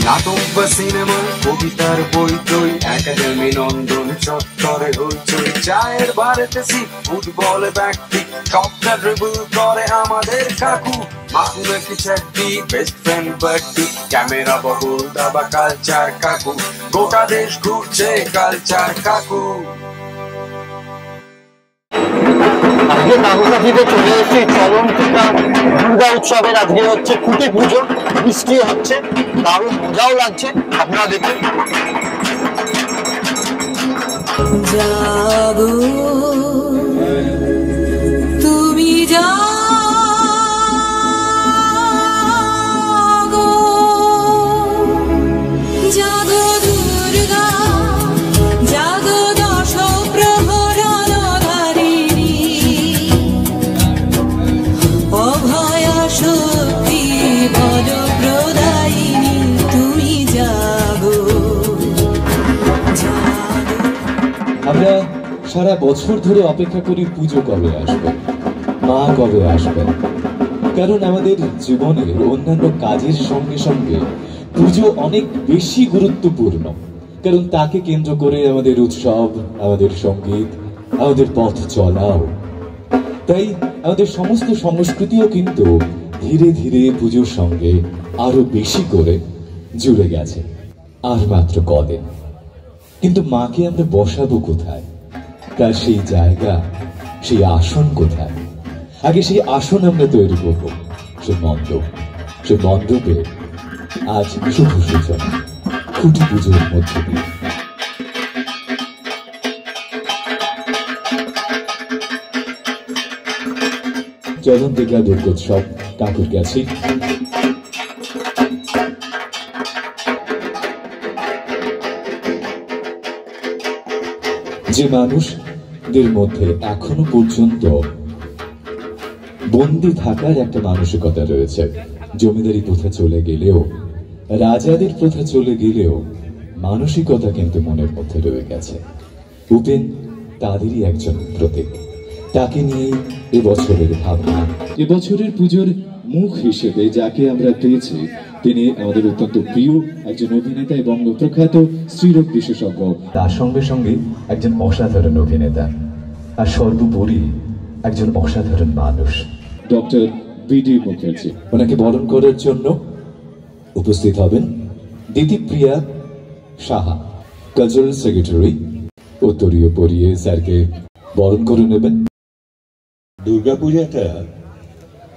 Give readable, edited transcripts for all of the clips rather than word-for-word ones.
নাটক বা সিনেমা, কবিতার বই টই, একাডেমি নন্দন চত্বরে হইচই, চায়ের বারেতে ফুটবল ব্যক্তি, সবটা ড্রিবল করে আমাদের কাকু, মাকু নাকি চাকরি, বেস্ট ফ্রেন্ড বাড়তি, ক্যামেরা বহুল দাবা কালচার কাকু, গোটা দেশ ঘুরছে কালচার কাকু। আজকে কাকুকাঠিতে চলে এসেছি চলন্তিকা দুর্গা উৎসবের। আজকে হচ্ছে খুঁটি পুজো, বৃষ্টি হচ্ছে, দারুণ মজাও লাগছে, আপনারা দেখুন। জাগো তুমি জাগো, জাগো দুর্গা জাগো, দশ প্রহরণ ধারিণী, অভয়া শক্তি বল প্রদায়িনী, তুমি জাগো। আমরা সারা বছর ধরে অপেক্ষা করি পুজো কবে আসবে, মা কবে আসবেন, কারণ আমাদের জীবনের অন্যান্য কাজের সঙ্গে সঙ্গে পুজো অনেক বেশি গুরুত্বপূর্ণ, কারণ তাকে কেন্দ্র করে আমাদের উৎসব, আমাদের সঙ্গীত, আমাদের পথ চলাও। তাই আমাদের সমস্ত সংস্কৃতিও কিন্তু ধীরে ধীরে পুজোর সঙ্গে আরো বেশি করে জুড়ে গেছে। আর মাত্র কদিন, কিন্তু মাকে আমরা বসাবো কোথায়, তার সেই জায়গা, সেই আসন কোথায়? আগে সেই আসন আমরা তৈরি করবো, সে মণ্ডপে আজ শুভ সূচনা খুঁটি পুজোর মধ্যে দিয়ে। চলন্তিকা দুর্গোৎসব কাকুর কাছে যে মানুষদের মধ্যে এখনো পর্যন্ত বন্দী থাকার একটা মানসিকতা রয়েছে, জমিদারি প্রথা চলে গেলেও, রাজাদের প্রথা চলে গেলেও মানসিকতা কিন্তু মনের মধ্যে রয়ে গেছে। উপেন তাদেরই একজন প্রতীক। তাকে নিয়েই এবছরের ভাবনা। এবছরের পুজোর মুখ হিসেবে যাকে আমরা পেয়েছি, তিনি আমাদের অত্যন্ত প্রিয় একজন অভিনেতা এবং প্রখ্যাত স্ত্রীরোগ বিশেষজ্ঞ, তার সঙ্গে সঙ্গে একজন অসাধারণ অভিনেতা, আর সর্বোপরি একজন অসাধারণ মানুষ, ডক্টর বিডি মুখার্জি। ওনাকে বরণ করার জন্য উপস্থিত হবেন দিতিপ্রিয়া সাহা, কালচারাল সেক্রেটারি। উত্তরীয় পরিয়ে স্যারকে বরণ করে নেবেন। দুর্গাপূজাটা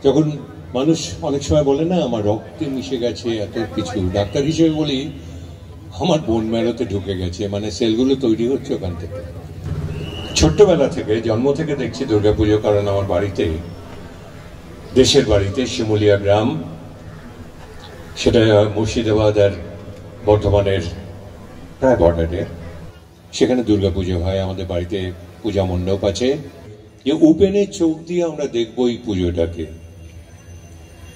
যখন মানুষ অনেক সময় বলে না আমার রক্তে মিশে গেছে এত কিছু, ডাক্তার হিসেবে বলি আমার বোন ম্যারোতে ঢুকে গেছে, মানে সেলগুলো তৈরি হচ্ছে ওখান থেকে। ছোট্টবেলা থেকে, জন্ম থেকে দেখছি দুর্গাপুজো, কারণ আমার বাড়িতে, দেশের বাড়িতে শিমুলিয়া গ্রাম, সেটা মুর্শিদাবাদ আর বর্ধমানের প্রায় বর্ডারে, সেখানে দুর্গাপুজো হয়। আমাদের বাড়িতে পূজা মণ্ডপ আছে। যে উপেনের চোখ দিয়ে আমরা দেখবো এই পুজোটাকে,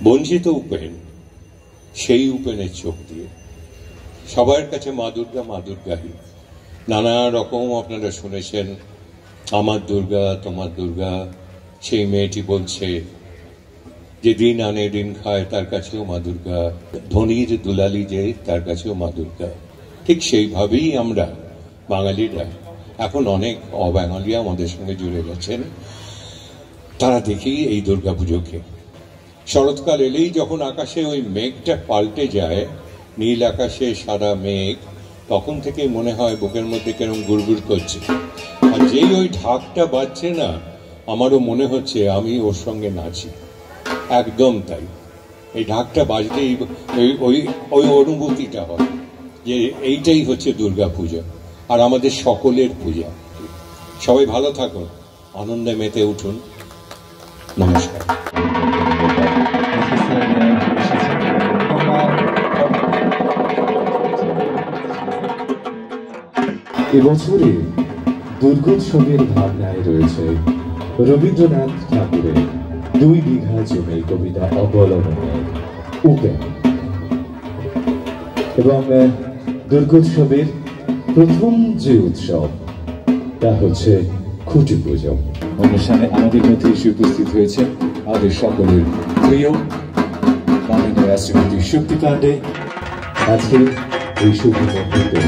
বঞ্চিত উপেন, সেই উপেনের চোখ দিয়ে সবার কাছে মা দুর্গাই। নানা রকম আপনারা শুনেছেন, আমার দুর্গা তোমার দুর্গা। সেই মেয়েটি বলছে যে দিন আনে দিন খায় তার কাছেও মা দুর্গা, ধনির দুলালি যে তার কাছেও মা দুর্গা। ঠিক সেইভাবেই আমরা বাঙালিরা, এখন অনেক অবাঙালি আমাদের সঙ্গে জুড়ে গেছেন, তারা দেখি এই দুর্গাপুজোকে। শরৎকাল এলেই যখন আকাশে ওই মেঘটা পাল্টে যায়, নীল আকাশে সাদা মেঘ, তখন থেকেই মনে হয় বুকের মধ্যে কেরম গুড়গুড় করছে। আর যেই ওই ঢাকটা বাজছে না, আমারও মনে হচ্ছে আমি ওর সঙ্গে নাচি। একদম তাই, এই ঢাকটা বাজলেই ওই অনুভূতিটা হয় যে এইটাই হচ্ছে দুর্গা পূজা, আর আমাদের সকলের পূজা। সবাই ভালো থাকুন, আনন্দে মেতে উঠুন। নমস্কার। এবছরে দুর্গোৎসবের ভাবনায় রয়েছে রবীন্দ্রনাথ ঠাকুরের 2 বিঘা জমি কবিতা অবলম্বনের উপেন, এবং দুর্গোৎসবের প্রথম যে উৎসব তা হচ্ছে খুঁটি পুজো। অনুষ্ঠানে আমাদের মধ্যে এসে উপস্থিত হয়েছে আমাদের সকলের প্রিয় মাননীয় শ্রীমতী শক্তি পাণ্ডে। আজকে এই শুভ মুহূর্তে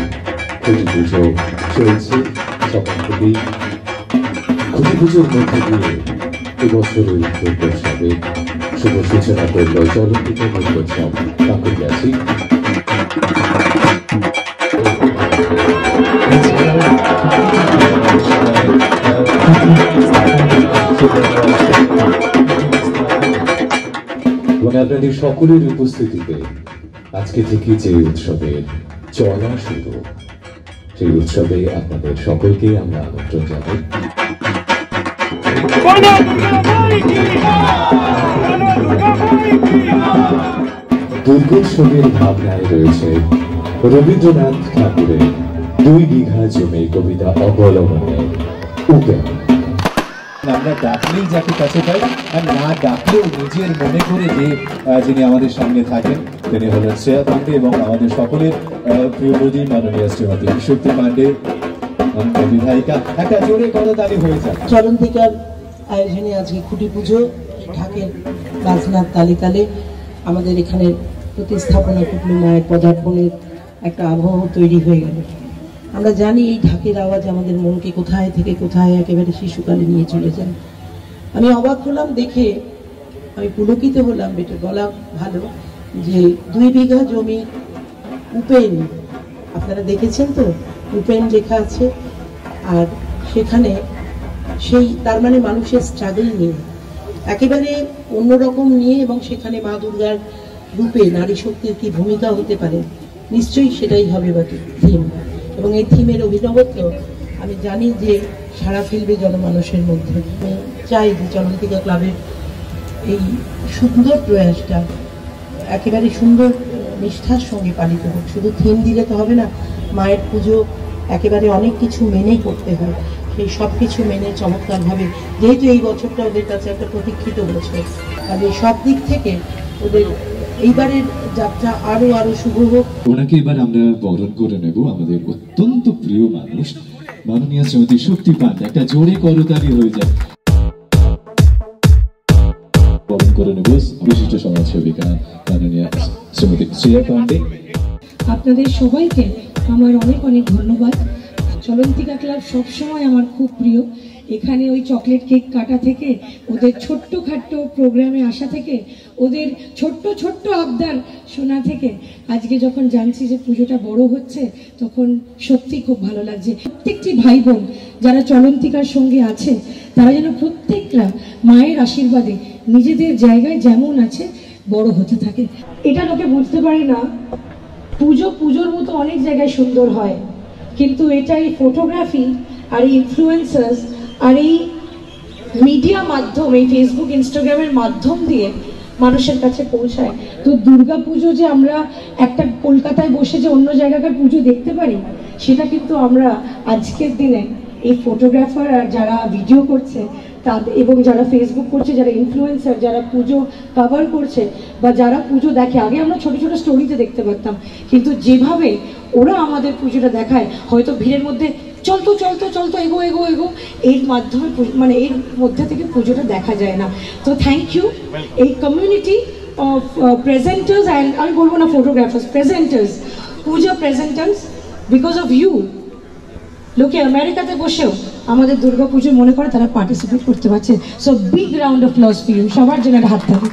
খুঁটি পুজো চলছে সকাল থেকেই। খুঁটি পুজোর মধ্যে দিয়ে এবছরের দুর্গোৎসবে শুভ সূচনা করল চলন্তিকা দুর্গোৎসব কাকুরিয়াছি। এবং আপনাদের সকলের উপস্থিতিতে আজকে থেকে যে উৎসবের চলা শুরু, সেই উৎসবে আপনাদের সকলকে আমরা আমন্ত্রণ জানাই। দুর্গোৎসবের ভাবনায় রয়েছে রবীন্দ্রনাথ ঠাকুরের 2 বিঘা জমি কবিতা অবলম্বনের উপেন। আমরা ডাকলেই যাকে কাছে পাই, আর না ডাকলেও নিজের মনে করে যে যিনি আমাদের সামনে থাকেন তিনি হলেন শ্রেয়া পাণ্ডে এবং আমাদের সকলের প্রিয় বৌদি মাননীয় শ্রীমতী শক্তি পাণ্ডে বিধায়িকা। একটা জোরে করতালি হয়ে যায়। চলন্তিকার আয়োজনে আজকে খুঁটি পুজো, ঢাকের বাজনার তালে তালে আমাদের এখানে প্রতিস্থাপনা কুটলু মায়ের পদার্পণের একটা আবহাওয়া তৈরি হয়ে গেল। আমরা জানি এই ঢাকের আওয়াজ আমাদের মনকে কোথায় থেকে কোথায় একেবারে শিশুকালে নিয়ে চলে যায়। আমি অবাক হলাম দেখে, আমি পুলকিত হলাম, বেটে বলা ভালো, যে 2 বিঘা জমি উপেন, আপনারা দেখেছেন তো উপেন লেখা আছে, আর সেখানে সেই তার মানে মানুষের স্ট্রাগল নিয়ে, একেবারে অন্যরকম নিয়ে, এবং সেখানে মা দুর্গার রূপে নারী শক্তির কি ভূমিকা হতে পারে, নিশ্চয়ই সেটাই হবে থিম। এবং এই থিমের অভিনবত্ব আমি জানি যে সাড়া ফেলবে জনমানুষের মধ্যে। আমি চাই যে চলন্তিকা ক্লাবের এই সুন্দর প্রয়াসটা একেবারে সুন্দর নিষ্ঠার সঙ্গে পালিত হোক। শুধু থিম দিলে তো হবে না, মায়ের পুজো একেবারে অনেক কিছু মেনেই করতে হয়। সেই সব কিছু মেনে চমৎকারভাবে, যেহেতু এই বছরটা ওদের কাছে একটা প্রতীক্ষিত বছর, তাহলে সব দিক থেকে ওদের এইবারের যাত্রা আরো আরো শুভ হোক। ওনাকে এবার আমরা বরণ করে নেব, আমাদের অত্যন্ত প্রিয় মানুষ মাননীয় শ্রীমতী শক্তি পাণ্ডে। একটা জোরে করতালি হয়ে যায়। বরণ করে নেব বিশিষ্ট সমাজসেবিকা মাননীয় শ্রীমতী শ্রেয়া পাণ্ডে। আপনাদের সবাইকে আমার অনেক অনেক ধন্যবাদ। চলন্তিকা ক্লাব সবসময় আমার খুব প্রিয়। এখানে ওই চকলেট কেক কাটা থেকে, ওদের ছোট্ট খাট্ট প্রোগ্রামে আসা থেকে, ওদের ছোট্ট ছোট্ট আবদার শোনা থেকে, আজকে যখন জানছি যে পুজোটা বড় হচ্ছে, তখন সত্যি খুব ভালো লাগছে। প্রত্যেকটি ভাই বোন যারা চলন্তিকার সঙ্গে আছে, তারা যেন প্রত্যেকটা মায়ের আশীর্বাদে নিজেদের জায়গায় যেমন আছে বড় হতে থাকে। এটা লোকে বুঝতে পারে না, পুজোর মতো অনেক জায়গায় সুন্দর হয়, কিন্তু এটা এই ফটোগ্রাফি আর এই ইনফ্লুয়েন্সার্স আর এই মিডিয়া মাধ্যম, এই ফেসবুক ইনস্টাগ্রামের মাধ্যম দিয়ে মানুষের কাছে পৌঁছায়। তো দুর্গা পুজো যে আমরা একটা কলকাতায় বসে যে অন্য জায়গাকার পুজো দেখতে পারি, সেটা কিন্তু আমরা আজকের দিনে এই ফটোগ্রাফার আর যারা ভিডিও করছে তাদের, এবং যারা ফেসবুক করছে, যারা ইনফ্লুয়েন্সার, যারা পুজো কভার করছে বা যারা পুজো দেখে, আগে আমরা ছোট ছোট স্টোরিতে দেখতে পারতাম, কিন্তু যেভাবে ওরা আমাদের পুজোটা দেখায়, হয়তো ভিড়ের মধ্যে চলতো চলতো চলতো এগো এগো এগো, এর মাধ্যমে মানে এর মধ্যে থেকে পুজোটা দেখা যায় না। তো থ্যাংক ইউ এই কমিউনিটি অফ প্রেজেন্টার্স, অ্যান্ড আমি বলবো না photographers, presenters, Puja presenters, because of you লোকে আমেরিকাতে বসেও আমাদের দুর্গা পুজো মনে করে তারা পার্টিসিপেট করতে পারছে। So big round of applause for you, সবার জন্য একটা হাত তালি।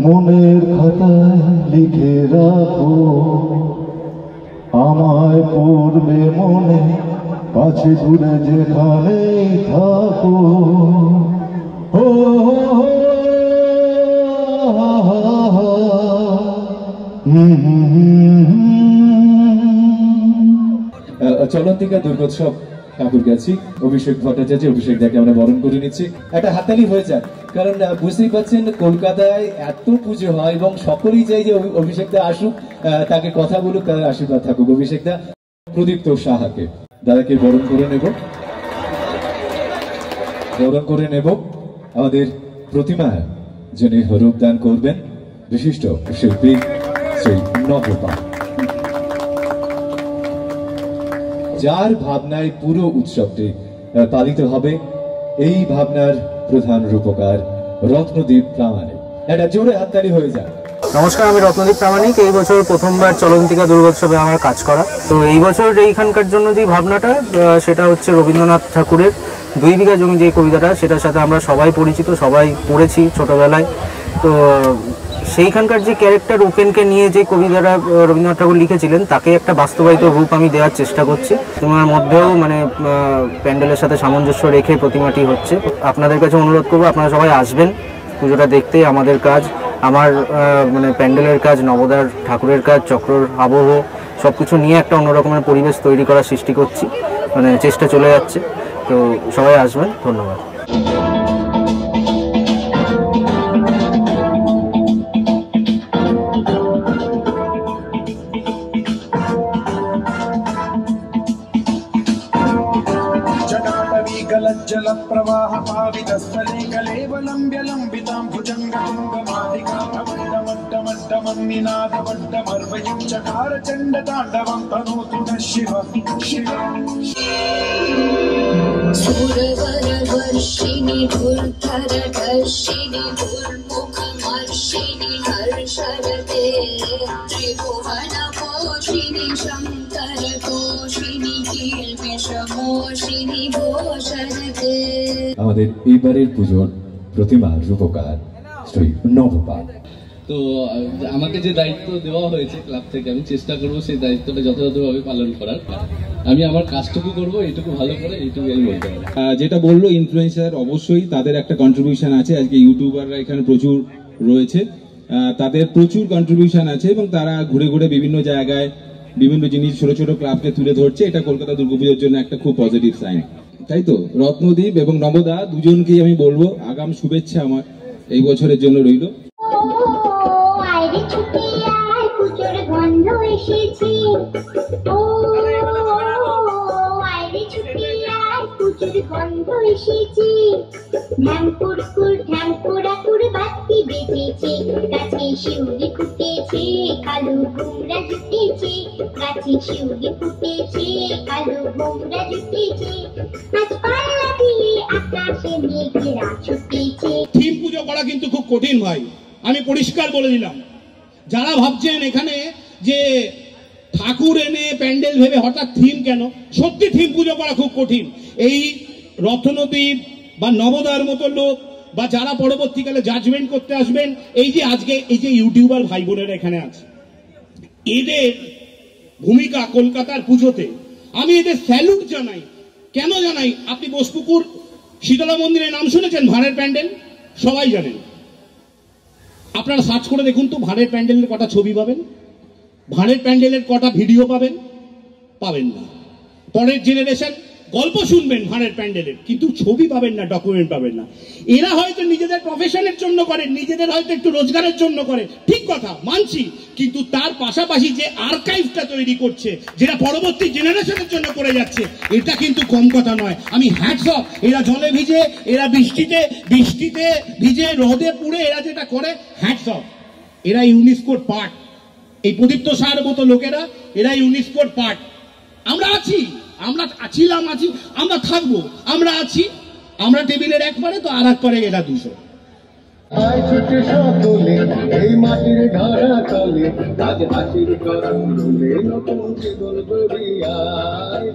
মনের খাতায় লিখে রাখো, আমায় পড়বে মনে, কাছে দূরে যেখানেই থাকো। ও চলন্তিকা দুর্গোৎসব ঠাকুর গেছি, অভিষেক ভট্টাচার্য, অভিষেক দাকে আমরা বরণ করে নিচ্ছি। একটা হাততালি হয়ে যাক, কারণ বুঝতেই পারছেন কলকাতায় এত পুজো হয় এবং সকলেই চাই যে অভিষেক দা আসুক, তাকে কথা বলুক, তার আশীর্বাদ থাকুক। অভিষেক দা প্রদীপ্ত সাহাকে দাদাকে বরণ করে নেব আমাদের প্রতিমায়, যিনি রূপদান করবেন বিশিষ্ট শিল্পী শ্রী নবপা, যার ভাবনায় পুরো উৎসবটি পালিত হবে। এই ভাবনার প্রধান রূপকার রত্নদীপ প্রামাণিক। একটা জোরে হাততালি হয়ে যায়। নমস্কার, আমি রত্নদীপ প্রামাণিক। এই বছর প্রথমবার চলন্তিকা দুর্গোৎসবে আমার কাজ করা। তো এই বছর এইখানকার জন্য যে ভাবনাটা, সেটা হচ্ছে রবীন্দ্রনাথ ঠাকুরের 2 বিঘা জমি যে কবিতাটা, সেটার সাথে আমরা সবাই পরিচিত, সবাই পড়েছি ছোটবেলায়। তো সেইখানকার যে ক্যারেক্টার উপেনকে নিয়ে যে কবিতাটা রবীন্দ্রনাথ ঠাকুর লিখেছিলেন, তাকে একটা বাস্তবায়িত রূপ আমি দেওয়ার চেষ্টা করছি। তোমার মধ্যেও মানে প্যান্ডেলের সাথে সামঞ্জস্য রেখে প্রতিমাটি হচ্ছে। আপনাদের কাছে অনুরোধ করবো, আপনারা সবাই আসবেন পুজোটা দেখতে। আমাদের কাজ, আমার মানে প্যান্ডেলের কাজ, নবদার ঠাকুরের কাজ, চক্রর আবহ সব কিছু নিয়ে একটা অন্যরকমের পরিবেশ তৈরি করার সৃষ্টি করছি, মানে চেষ্টা চলে যাচ্ছে। তো সবাই আসবেন, ধন্যবাদ। जल प्रवाह पावितस्थले कलेवलम्ब्य लम्बितां भुजङ्गतुङ्गमालिकामड्डमड्डमन्निनादमड्डमर्वयं चकार चण्डताण्डवं तनोतु नः शिव शिव। सुरवरवर्षिणि धूर्धरदर्शिनि दुर्मुखमर्षिणि हर्षरते त्रिभुवनपोषिणि शङ्करतोषिणि कीर्मिषमोषिणि घोषरते। আমাদের এইবারের পুজোর প্রতিমার রূপকার শ্রী নবপা। তো আমাকে যে দায়িত্ব দেওয়া হয়েছে ক্লাব থেকে, আমি চেষ্টা করবো সেই দায়িত্বটা যথাযথভাবে পালন করার। আমি আমার কাজটুকু করবো, এইটুকু ভালো করে, এইটুকু আমি বলতে পারি। যেটা বললো ইনফ্লুয়েন্সার, অবশ্যই তাদের একটা কন্ট্রিবিউশন আছে। আজকে ইউটিউবাররা এখানে প্রচুর রয়েছে, তাদের প্রচুর কন্ট্রিবিউশন আছে এবং তারা ঘুরে ঘুরে বিভিন্ন জায়গায় বিভিন্ন জিনিস ছোট ছোট ক্লাবকে তুলে ধরছে। এটা কলকাতা দুর্গাপুজোর জন্য একটা খুব পজিটিভ সাইন, তাই তো? রত্নদীপ এবং নবদা দুজনকেই আমি বলবো আগাম শুভেচ্ছা আমার এই বছরের জন্য রইল। শিউলি ফুটেছে, কালো ঘুমরা জুটেছে, গাছে শিউলি ফুটেছে, কালো ঘুমরা জুটেছে, আজ পাল্লা দিয়ে আকাশে মেঘেরা ছুটেছে। থিম পুজো করা কিন্তু খুব কঠিন ভাই, আমি পরিষ্কার বলে দিলাম। যারা ভাবছেন এখানে যে ঠাকুর এনে প্যান্ডেল ভেবে হঠাৎ থিম কেন, সত্যি থিম পুজো করা খুব কঠিন। এই রত্নদীপ বা নবদার মতো লোক বা যারা পরবর্তীকালে জাজমেন্ট করতে আসবেন, এই যে আজকে এই যে ইউটিউবার ভাই বোনেরা এখানে আছে, এদের ভূমিকা কলকাতার পুজোতে আমি এদের স্যালুট জানাই। কেন জানাই? আপনি বোসপুকুর শীতলা মন্দিরের নাম শুনেছেন? ভাঁড়ের প্যান্ডেল সবাই জানেন। আপনারা সার্চ করে দেখুন তো, ভাঁড়ের প্যান্ডেলের কটা ছবি পাবেন, ভাঁড়ের প্যান্ডেলের কটা ভিডিও পাবেন? পাবেন না। পরের জেনারেশন গল্প শুনবেন ভাঁড়ের প্যান্ডেলের, কিন্তু ছবি পাবেন না, ডকুমেন্ট পাবেন না। এরা হয়তো নিজেদের প্রফেশনের জন্য করে, নিজেদের হয়তো একটু রোজগারের জন্য করে, ঠিক কথা মানছি, কিন্তু তার পাশাপাশি যে আর্কাইভটা তৈরি করছে, যেটা পরবর্তী জেনারেশনের জন্য করে যাচ্ছে, এটা কিন্তু কম কথা নয়। আমি হ্যাটস অফ। এরা জলে ভিজে, এরা বৃষ্টিতে ভিজে, রোদে পুড়ে এরা যেটা করে, হ্যাটস অফ। এরা ইউনেস্কোর পার্ট। এই প্রদীপ্ত সার মতো লোকেরা, এরা ইউনেস্কোর পার্ট। আমরা আছি, আমরা ছিলাম, আছি, আমরা থাকবো, আমরা আছি। আমরা টেবিলের এক পারে তো আর এক পারে এরা 200। এই মাটির ধারা তলে আজ হাসির করম রুলে নতুন জীবন গড়িয়ায়।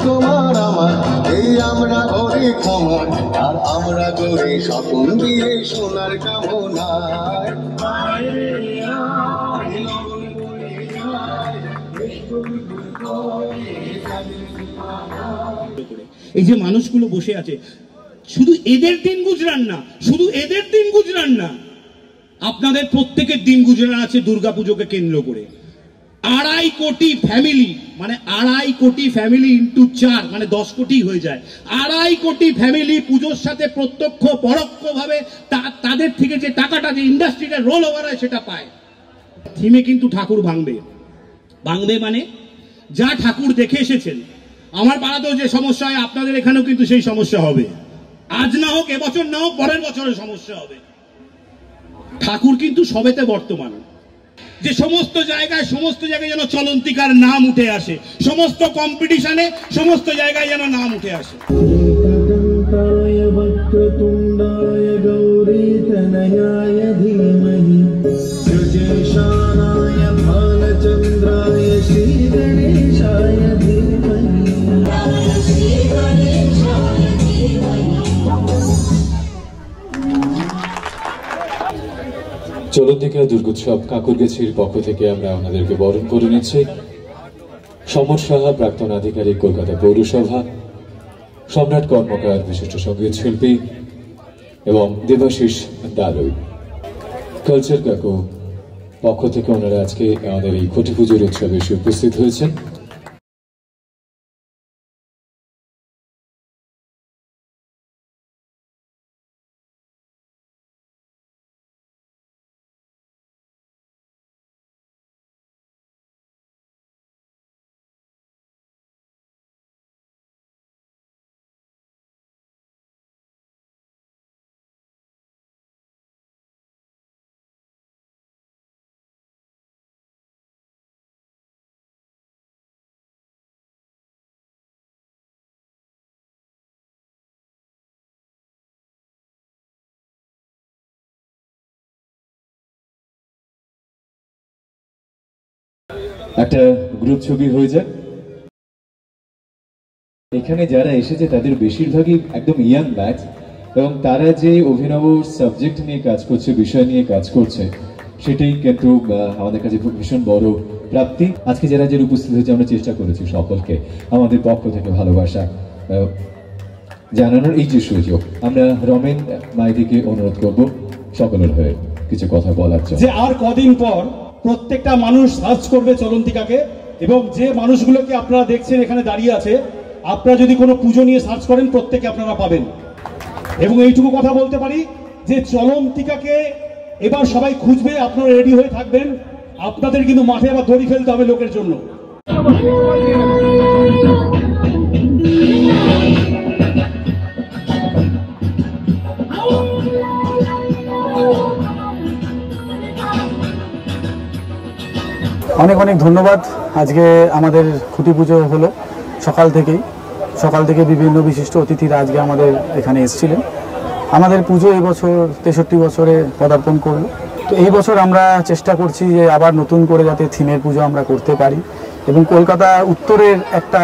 তোমার আমার এই আমরা ভরি ক্ষমা, আর আমরা গড়ি স্বপ্ন দিয়ে সোনার কামনায়। এই যে মানুষগুলো বসে আছে, শুধু এদের দিন গুজরান না, শুধু এদের দিন গুজরান না, আপনাদের প্রত্যেকের দিন গুজরান আছে দুর্গাপুজোকে কেন্দ্র করে। 2.5 কোটি ফ্যামিলি, মানে 2.5 কোটি ফ্যামিলি ইন্টু 4 মানে 10 কোটি হয়ে যায়। 2.5 কোটি ফ্যামিলি পুজোর সাথে প্রত্যক্ষ পরোক্ষভাবে তাদের থেকে যে টাকাটা, যে ইন্ডাস্ট্রিটা রোল ওভার হয় সেটা পায়। থিমে কিন্তু ঠাকুর ভাঙবে, ভাঙবে মানে যা ঠাকুর দেখে এসেছেন, আমার পাড়াতেও যে সমস্যা হয় আপনাদের এখানেও কিন্তু সেই সমস্যা হবে। আজ না হোক, এবছর না হোক, পরের বছরের সমস্যা হবে। ঠাকুর কিন্তু সবেতে বর্তমান, যে সমস্ত জায়গায় যেন চলন্তিকার নাম উঠে আসে, সমস্ত কম্পিটিশনে সমস্ত জায়গায় যেন নাম উঠে আসে। চলন্তিকা দুর্গোৎসব কাকুরগাছির পক্ষ থেকে আমরা ওনাদেরকে বরণ করে নিচ্ছি। সমর সাহা, প্রাক্তন আধিকারিক, কলকাতা পৌরসভা, সম্রাট কর্মকার, বিশিষ্ট সঙ্গীত শিল্পী, এবং দেবাশিস দালুই, কালচার কাকু পক্ষ থেকে ওনারা আজকে আমাদের এই খুঁটি পুজোর উৎসবে এসে উপস্থিত হয়েছেন। একটা গ্রুপ ছবি হয়ে যায়। এখানে যারা এসেছে তাদের বেশিরভাগই একদম ইয়াং ব্যাচ, এবং তারা যে অভিনব সাবজেক্ট নিয়ে কাজ করছে, বিষয় নিয়ে কাজ করছে, সেটাই কিন্তু আমাদের কাছে ভীষণ বড় প্রাপ্তি। আজকে যারা উপস্থিত হয়েছে, আমরা চেষ্টা করেছি সকলকে আমাদের পক্ষ থেকে ভালোবাসা জানানোর এই যে সুযোগ। আমরা রমেন মাইদিকে অনুরোধ করব সকলের হয়ে কিছু কথা বলার জন্য। যে আর কদিন পর প্রত্যেকটা মানুষ সার্চ করবে চলন্তিকাকে, এবং যে মানুষগুলোকে আপনারা দেখছেন এখানে দাঁড়িয়ে আছে, আপনারা যদি কোনো পুজো নিয়ে সার্চ করেন প্রত্যেকে আপনারা পাবেন। এবং এইটুকু কথা বলতে পারি যে চলন্তিকাকে এবার সবাই খুঁজবে, আপনারা রেডি হয়ে থাকবেন। আপনাদের কিন্তু মাঠে আবার দড়ি ফেলতে হবে লোকের জন্য। অনেক অনেক ধন্যবাদ। আজকে আমাদের খুঁটি পুজো হলো সকাল থেকে বিভিন্ন বিশিষ্ট অতিথিরা আজকে আমাদের এখানে এসেছিলেন। আমাদের পুজো এবছর 63 বছরে পদার্পণ করলো। তো এই বছর আমরা চেষ্টা করছি যে আবার নতুন করে যাতে থিমের পুজো আমরা করতে পারি, এবং কলকাতা উত্তরের একটা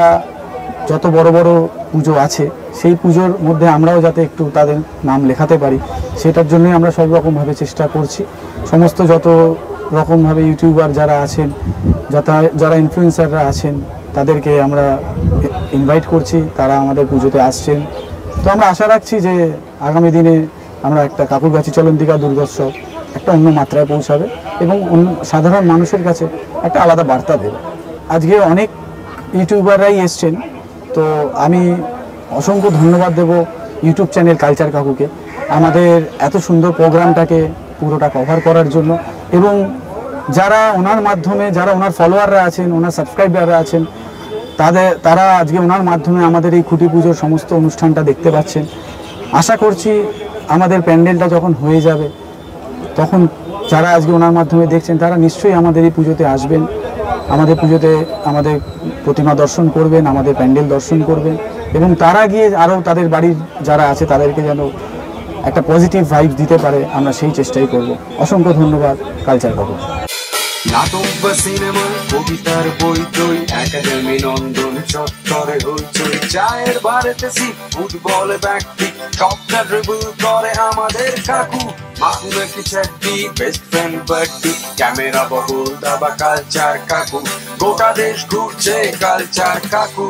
যত বড় বড় পুজো আছে সেই পুজোর মধ্যে আমরাও যাতে একটু তাদের নাম লেখাতে পারি, সেটার জন্যই আমরা সব রকমভাবে চেষ্টা করছি। সমস্ত যত রকমভাবে ইউটিউবার যারা আছেন, যারা ইনফ্লুয়েন্সাররা আছেন, তাদেরকে আমরা ইনভাইট করছি, তারা আমাদের পুজোতে আসছেন। তো আমরা আশা রাখছি যে আগামী দিনে আমরা একটা কাকুরগাছি চলন্তিকা দুর্গোৎসব একটা অন্য মাত্রায় পৌঁছাবে এবং সাধারণ মানুষের কাছে একটা আলাদা বার্তা দেবে। আজকে অনেক ইউটিউবাররাই এসছেন, তো আমি অসংখ্য ধন্যবাদ দেব ইউটিউব চ্যানেল কালচার কাকুকে আমাদের এত সুন্দর প্রোগ্রামটাকে পুরোটা কভার করার জন্য, এবং যারা ওনার মাধ্যমে, যারা ওনার ফলোয়াররা আছেন, ওনার সাবস্ক্রাইবাররা আছেন, তারা আজকে ওনার মাধ্যমে আমাদের এই খুঁটি পুজোর সমস্ত অনুষ্ঠানটা দেখতে পাচ্ছেন। আশা করছি আমাদের প্যান্ডেলটা যখন হয়ে যাবে তখন যারা আজকে ওনার মাধ্যমে দেখছেন তারা নিশ্চয়ই আমাদের এই পুজোতে আসবেন, আমাদের পুজোতে আমাদের প্রতিমা দর্শন করবেন, আমাদের প্যান্ডেল দর্শন করবেন, এবং তারা গিয়ে আরও তাদের বাড়ির যারা আছে তাদেরকে যেন একটা পজিটিভ ভাইব দিতে পারে, আমরা সেই চেষ্টাই করব। অসংখ্য ধন্যবাদ কালচার কাকু। নাটক বা সিনেমা, কবিতার বই টই, একাডেমি নন্দন চত্বরে হইচই, চায়ের বারেতে সিট, ফুটবল ব্যাগটি, টপটা ড্রিবল করে আমাদের কাকু, মাগুনাকি চাকরি, বেস্ট ফ্রেন্ড বাড্ডি, ক্যামেরা বহুল দাবা কালচার কাকু, গোটা দেশ ঘুরছে কালচার কাকু।